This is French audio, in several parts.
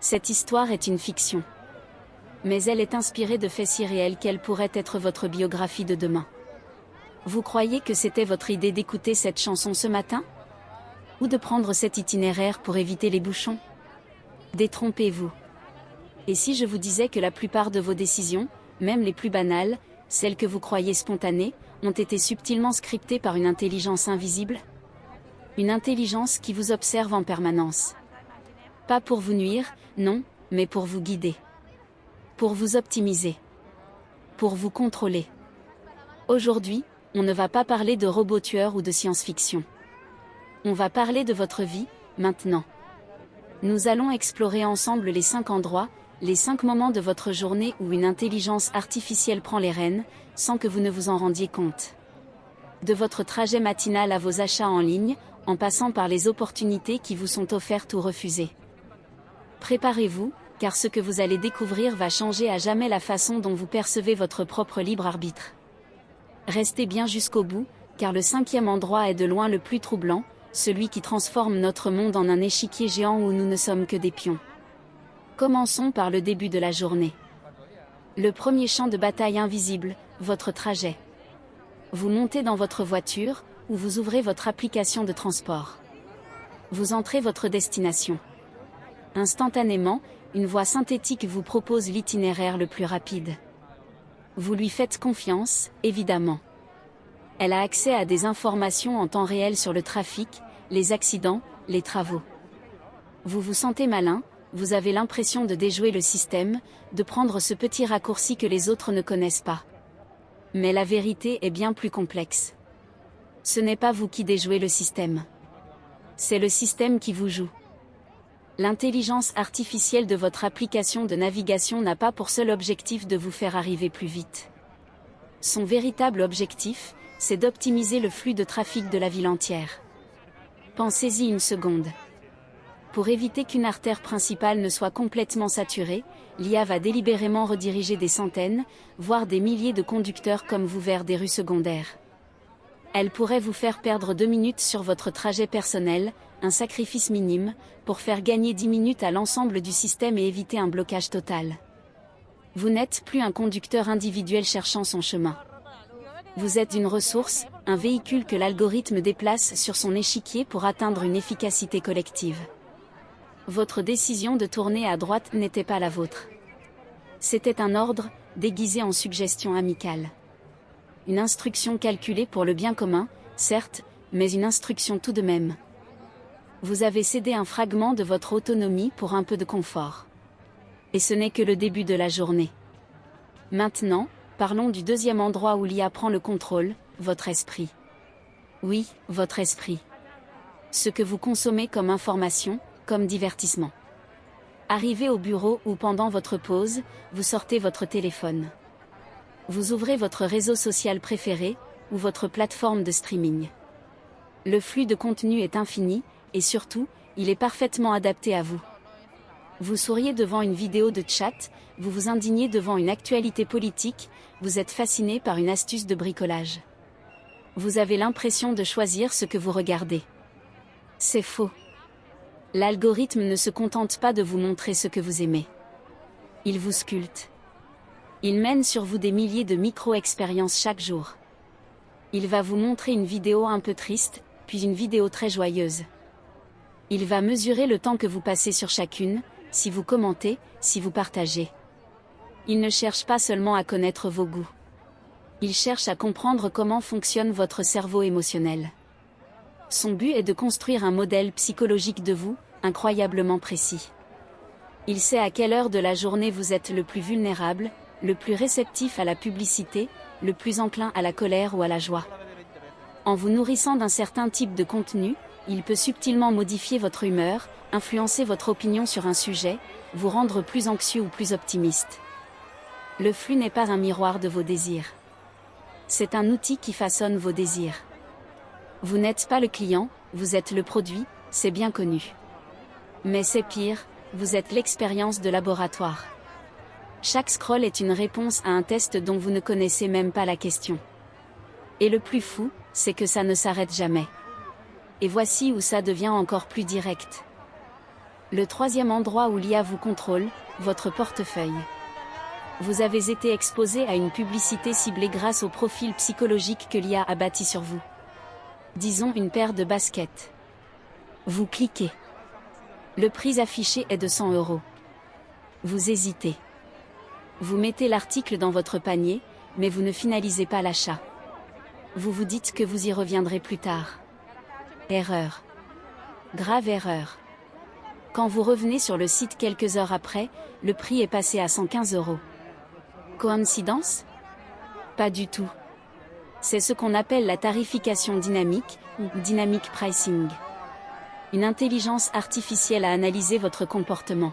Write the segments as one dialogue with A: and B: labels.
A: Cette histoire est une fiction. Mais elle est inspirée de faits si réels qu'elle pourrait être votre biographie de demain. Vous croyez que c'était votre idée d'écouter cette chanson ce matin? Ou de prendre cet itinéraire pour éviter les bouchons? Détrompez-vous. Et si je vous disais que la plupart de vos décisions, même les plus banales, celles que vous croyez spontanées, ont été subtilement scriptées par une intelligence invisible? Une intelligence qui vous observe en permanence. Pas pour vous nuire, non, mais pour vous guider. Pour vous optimiser. Pour vous contrôler. Aujourd'hui, on ne va pas parler de robots tueurs ou de science-fiction. On va parler de votre vie, maintenant. Nous allons explorer ensemble les 5 endroits, les 5 moments de votre journée où une intelligence artificielle prend les rênes, sans que vous ne vous en rendiez compte. De votre trajet matinal à vos achats en ligne, en passant par les opportunités qui vous sont offertes ou refusées. Préparez-vous, car ce que vous allez découvrir va changer à jamais la façon dont vous percevez votre propre libre arbitre. Restez bien jusqu'au bout, car le 5e endroit est de loin le plus troublant, celui qui transforme notre monde en un échiquier géant où nous ne sommes que des pions. Commençons par le début de la journée. Le premier champ de bataille invisible, votre trajet. Vous montez dans votre voiture, ou vous ouvrez votre application de transport. Vous entrez votre destination. Instantanément, une voix synthétique vous propose l'itinéraire le plus rapide. Vous lui faites confiance, évidemment. Elle a accès à des informations en temps réel sur le trafic, les accidents, les travaux. Vous vous sentez malin, vous avez l'impression de déjouer le système, de prendre ce petit raccourci que les autres ne connaissent pas. Mais la vérité est bien plus complexe. Ce n'est pas vous qui déjouez le système. C'est le système qui vous joue. L'intelligence artificielle de votre application de navigation n'a pas pour seul objectif de vous faire arriver plus vite. Son véritable objectif, c'est d'optimiser le flux de trafic de la ville entière. Pensez-y une seconde. Pour éviter qu'une artère principale ne soit complètement saturée, l'IA va délibérément rediriger des centaines, voire des milliers de conducteurs comme vous vers des rues secondaires. Elle pourrait vous faire perdre 2 minutes sur votre trajet personnel, un sacrifice minime, pour faire gagner 10 minutes à l'ensemble du système et éviter un blocage total. Vous n'êtes plus un conducteur individuel cherchant son chemin. Vous êtes une ressource, un véhicule que l'algorithme déplace sur son échiquier pour atteindre une efficacité collective. Votre décision de tourner à droite n'était pas la vôtre. C'était un ordre, déguisé en suggestion amicale. Une instruction calculée pour le bien commun, certes, mais une instruction tout de même. Vous avez cédé un fragment de votre autonomie pour un peu de confort. Et ce n'est que le début de la journée. Maintenant, parlons du 2e endroit où l'IA prend le contrôle, votre esprit. Oui, votre esprit. Ce que vous consommez comme information, comme divertissement. Arrivé au bureau ou pendant votre pause, vous sortez votre téléphone. Vous ouvrez votre réseau social préféré, ou votre plateforme de streaming. Le flux de contenu est infini, et surtout, il est parfaitement adapté à vous. Vous souriez devant une vidéo de chat, vous vous indignez devant une actualité politique, vous êtes fasciné par une astuce de bricolage. Vous avez l'impression de choisir ce que vous regardez. C'est faux. L'algorithme ne se contente pas de vous montrer ce que vous aimez. Il vous sculpte. Il mène sur vous des milliers de micro-expériences chaque jour. Il va vous montrer une vidéo un peu triste, puis une vidéo très joyeuse. Il va mesurer le temps que vous passez sur chacune, si vous commentez, si vous partagez. Il ne cherche pas seulement à connaître vos goûts. Il cherche à comprendre comment fonctionne votre cerveau émotionnel. Son but est de construire un modèle psychologique de vous, incroyablement précis. Il sait à quelle heure de la journée vous êtes le plus vulnérable, le plus réceptif à la publicité, le plus enclin à la colère ou à la joie. En vous nourrissant d'un certain type de contenu, il peut subtilement modifier votre humeur, influencer votre opinion sur un sujet, vous rendre plus anxieux ou plus optimiste. Le flux n'est pas un miroir de vos désirs. C'est un outil qui façonne vos désirs. Vous n'êtes pas le client, vous êtes le produit, c'est bien connu. Mais c'est pire, vous êtes l'expérience de laboratoire. Chaque scroll est une réponse à un test dont vous ne connaissez même pas la question. Et le plus fou, c'est que ça ne s'arrête jamais. Et voici où ça devient encore plus direct. Le troisième endroit où l'IA vous contrôle, votre portefeuille. Vous avez été exposé à une publicité ciblée grâce au profil psychologique que l'IA a bâti sur vous. Disons une paire de baskets. Vous cliquez. Le prix affiché est de 100 €. Vous hésitez. Vous mettez l'article dans votre panier, mais vous ne finalisez pas l'achat. Vous vous dites que vous y reviendrez plus tard. Erreur. Grave erreur. Quand vous revenez sur le site quelques heures après, le prix est passé à 115 €. Coïncidence? Pas du tout. C'est ce qu'on appelle la tarification dynamique, ou dynamic pricing. Une intelligence artificielle a analysé votre comportement.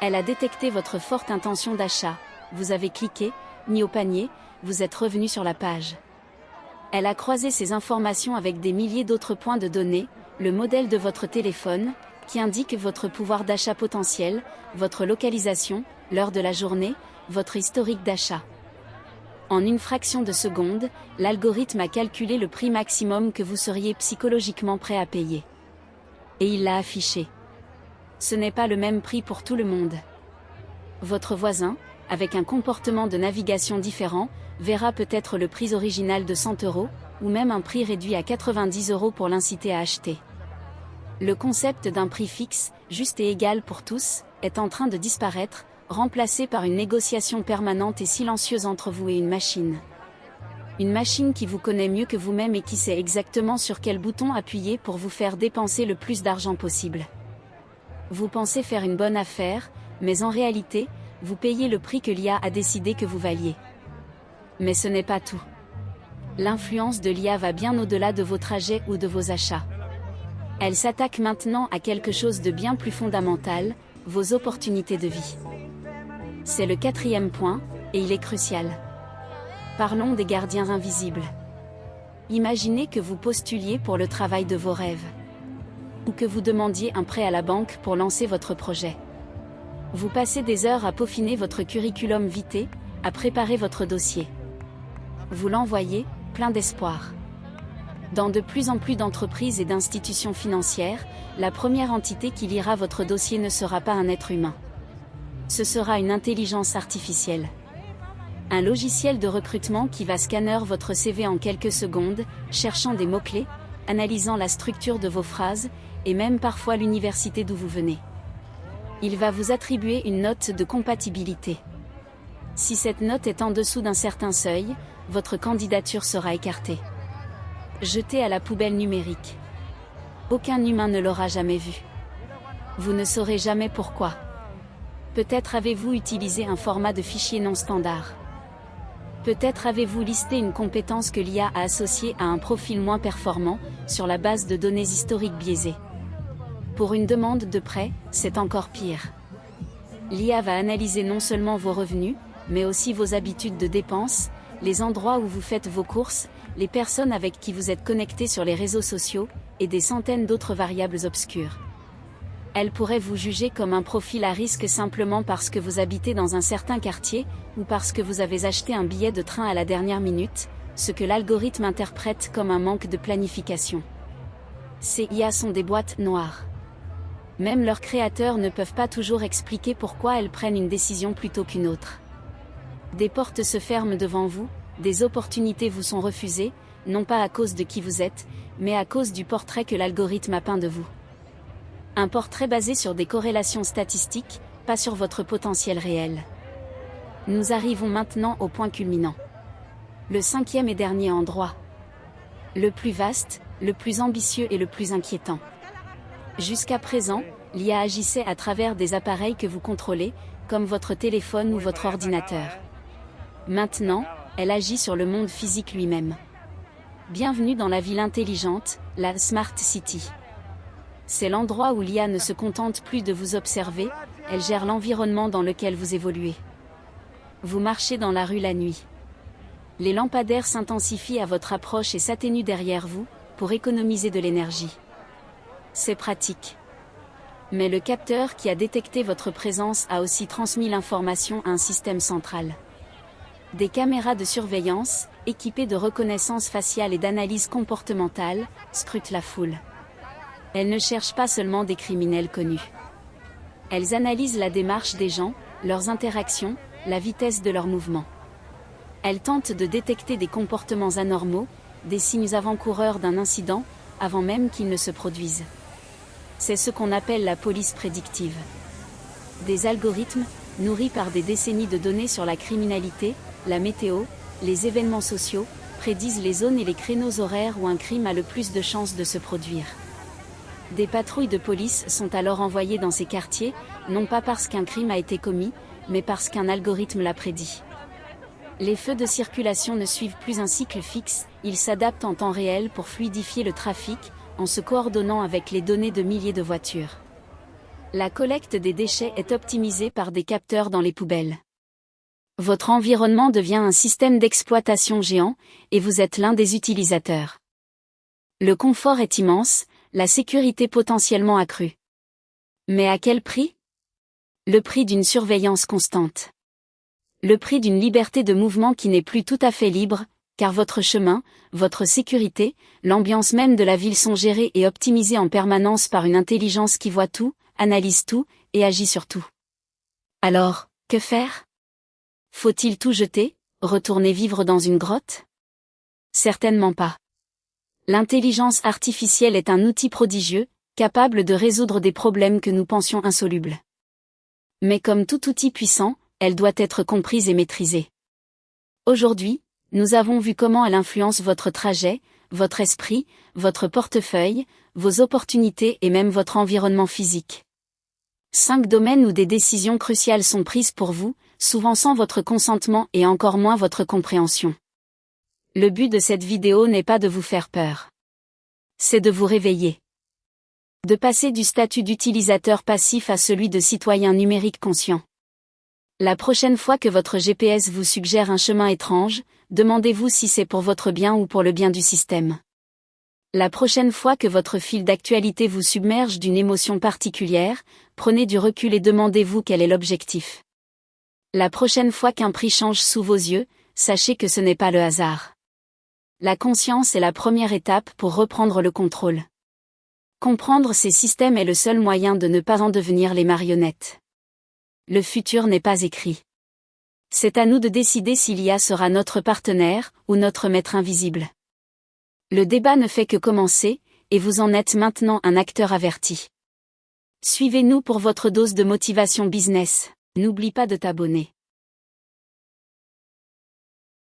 A: Elle a détecté votre forte intention d'achat, vous avez cliqué, mis au panier, vous êtes revenu sur la page. Elle a croisé ces informations avec des milliers d'autres points de données, le modèle de votre téléphone, qui indique votre pouvoir d'achat potentiel, votre localisation, l'heure de la journée, votre historique d'achat. En une fraction de seconde, l'algorithme a calculé le prix maximum que vous seriez psychologiquement prêt à payer. Et il l'a affiché. Ce n'est pas le même prix pour tout le monde. Votre voisin, avec un comportement de navigation différent, verra peut-être le prix original de 100 €, ou même un prix réduit à 90 € pour l'inciter à acheter. Le concept d'un prix fixe, juste et égal pour tous, est en train de disparaître, remplacé par une négociation permanente et silencieuse entre vous et une machine. Une machine qui vous connaît mieux que vous-même et qui sait exactement sur quel bouton appuyer pour vous faire dépenser le plus d'argent possible. Vous pensez faire une bonne affaire, mais en réalité, vous payez le prix que l'IA a décidé que vous valiez. Mais ce n'est pas tout. L'influence de l'IA va bien au-delà de vos trajets ou de vos achats. Elle s'attaque maintenant à quelque chose de bien plus fondamental, vos opportunités de vie. C'est le quatrième point, et il est crucial. Parlons des gardiens invisibles. Imaginez que vous postuliez pour le travail de vos rêves. Ou que vous demandiez un prêt à la banque pour lancer votre projet. Vous passez des heures à peaufiner votre curriculum vitae, à préparer votre dossier. Vous l'envoyez, plein d'espoir. Dans de plus en plus d'entreprises et d'institutions financières, la première entité qui lira votre dossier ne sera pas un être humain. Ce sera une intelligence artificielle. Un logiciel de recrutement qui va scanner votre CV en quelques secondes, cherchant des mots-clés, analysant la structure de vos phrases, et même parfois l'université d'où vous venez. Il va vous attribuer une note de compatibilité. Si cette note est en dessous d'un certain seuil, votre candidature sera écartée. Jetée à la poubelle numérique. Aucun humain ne l'aura jamais vue. Vous ne saurez jamais pourquoi. Peut-être avez-vous utilisé un format de fichier non standard. Peut-être avez-vous listé une compétence que l'IA a associée à un profil moins performant, sur la base de données historiques biaisées. Pour une demande de prêt, c'est encore pire. L'IA va analyser non seulement vos revenus, mais aussi vos habitudes de dépenses, les endroits où vous faites vos courses, les personnes avec qui vous êtes connecté sur les réseaux sociaux, et des centaines d'autres variables obscures. Elle pourrait vous juger comme un profil à risque simplement parce que vous habitez dans un certain quartier, ou parce que vous avez acheté un billet de train à la dernière minute, ce que l'algorithme interprète comme un manque de planification. Ces IA sont des boîtes noires. Même leurs créateurs ne peuvent pas toujours expliquer pourquoi elles prennent une décision plutôt qu'une autre. Des portes se ferment devant vous, des opportunités vous sont refusées, non pas à cause de qui vous êtes, mais à cause du portrait que l'algorithme a peint de vous. Un portrait basé sur des corrélations statistiques, pas sur votre potentiel réel. Nous arrivons maintenant au point culminant. Le cinquième et dernier endroit. Le plus vaste, le plus ambitieux et le plus inquiétant. Jusqu'à présent, l'IA agissait à travers des appareils que vous contrôlez, comme votre téléphone ou votre ordinateur. Maintenant, elle agit sur le monde physique lui-même. Bienvenue dans la ville intelligente, la Smart City. C'est l'endroit où l'IA ne se contente plus de vous observer, elle gère l'environnement dans lequel vous évoluez. Vous marchez dans la rue la nuit. Les lampadaires s'intensifient à votre approche et s'atténuent derrière vous, pour économiser de l'énergie. C'est pratique. Mais le capteur qui a détecté votre présence a aussi transmis l'information à un système central. Des caméras de surveillance, équipées de reconnaissance faciale et d'analyse comportementale, scrutent la foule. Elles ne cherchent pas seulement des criminels connus. Elles analysent la démarche des gens, leurs interactions, la vitesse de leurs mouvements. Elles tentent de détecter des comportements anormaux, des signes avant-coureurs d'un incident, avant même qu'il ne se produise. C'est ce qu'on appelle la police prédictive. Des algorithmes, nourris par des décennies de données sur la criminalité, la météo, les événements sociaux, prédisent les zones et les créneaux horaires où un crime a le plus de chances de se produire. Des patrouilles de police sont alors envoyées dans ces quartiers, non pas parce qu'un crime a été commis, mais parce qu'un algorithme l'a prédit. Les feux de circulation ne suivent plus un cycle fixe, ils s'adaptent en temps réel pour fluidifier le trafic, en se coordonnant avec les données de milliers de voitures. La collecte des déchets est optimisée par des capteurs dans les poubelles. Votre environnement devient un système d'exploitation géant, et vous êtes l'un des utilisateurs. Le confort est immense, la sécurité potentiellement accrue. Mais à quel prix? Le prix d'une surveillance constante. Le prix d'une liberté de mouvement qui n'est plus tout à fait libre, car votre chemin, votre sécurité, l'ambiance même de la ville sont gérés et optimisés en permanence par une intelligence qui voit tout, analyse tout, et agit sur tout. Alors, que faire? Faut-il tout jeter, retourner vivre dans une grotte? Certainement pas. L'intelligence artificielle est un outil prodigieux, capable de résoudre des problèmes que nous pensions insolubles. Mais comme tout outil puissant, elle doit être comprise et maîtrisée. Aujourd'hui, nous avons vu comment elle influence votre trajet, votre esprit, votre portefeuille, vos opportunités et même votre environnement physique. 5 domaines où des décisions cruciales sont prises pour vous, souvent sans votre consentement et encore moins votre compréhension. Le but de cette vidéo n'est pas de vous faire peur. C'est de vous réveiller. De passer du statut d'utilisateur passif à celui de citoyen numérique conscient. La prochaine fois que votre GPS vous suggère un chemin étrange, demandez-vous si c'est pour votre bien ou pour le bien du système. La prochaine fois que votre fil d'actualité vous submerge d'une émotion particulière, prenez du recul et demandez-vous quel est l'objectif. La prochaine fois qu'un prix change sous vos yeux, sachez que ce n'est pas le hasard. La conscience est la première étape pour reprendre le contrôle. Comprendre ces systèmes est le seul moyen de ne pas en devenir les marionnettes. Le futur n'est pas écrit. C'est à nous de décider si l'IA sera notre partenaire ou notre maître invisible. Le débat ne fait que commencer, et vous en êtes maintenant un acteur averti. Suivez-nous pour votre dose de motivation business. N'oublie pas de t'abonner.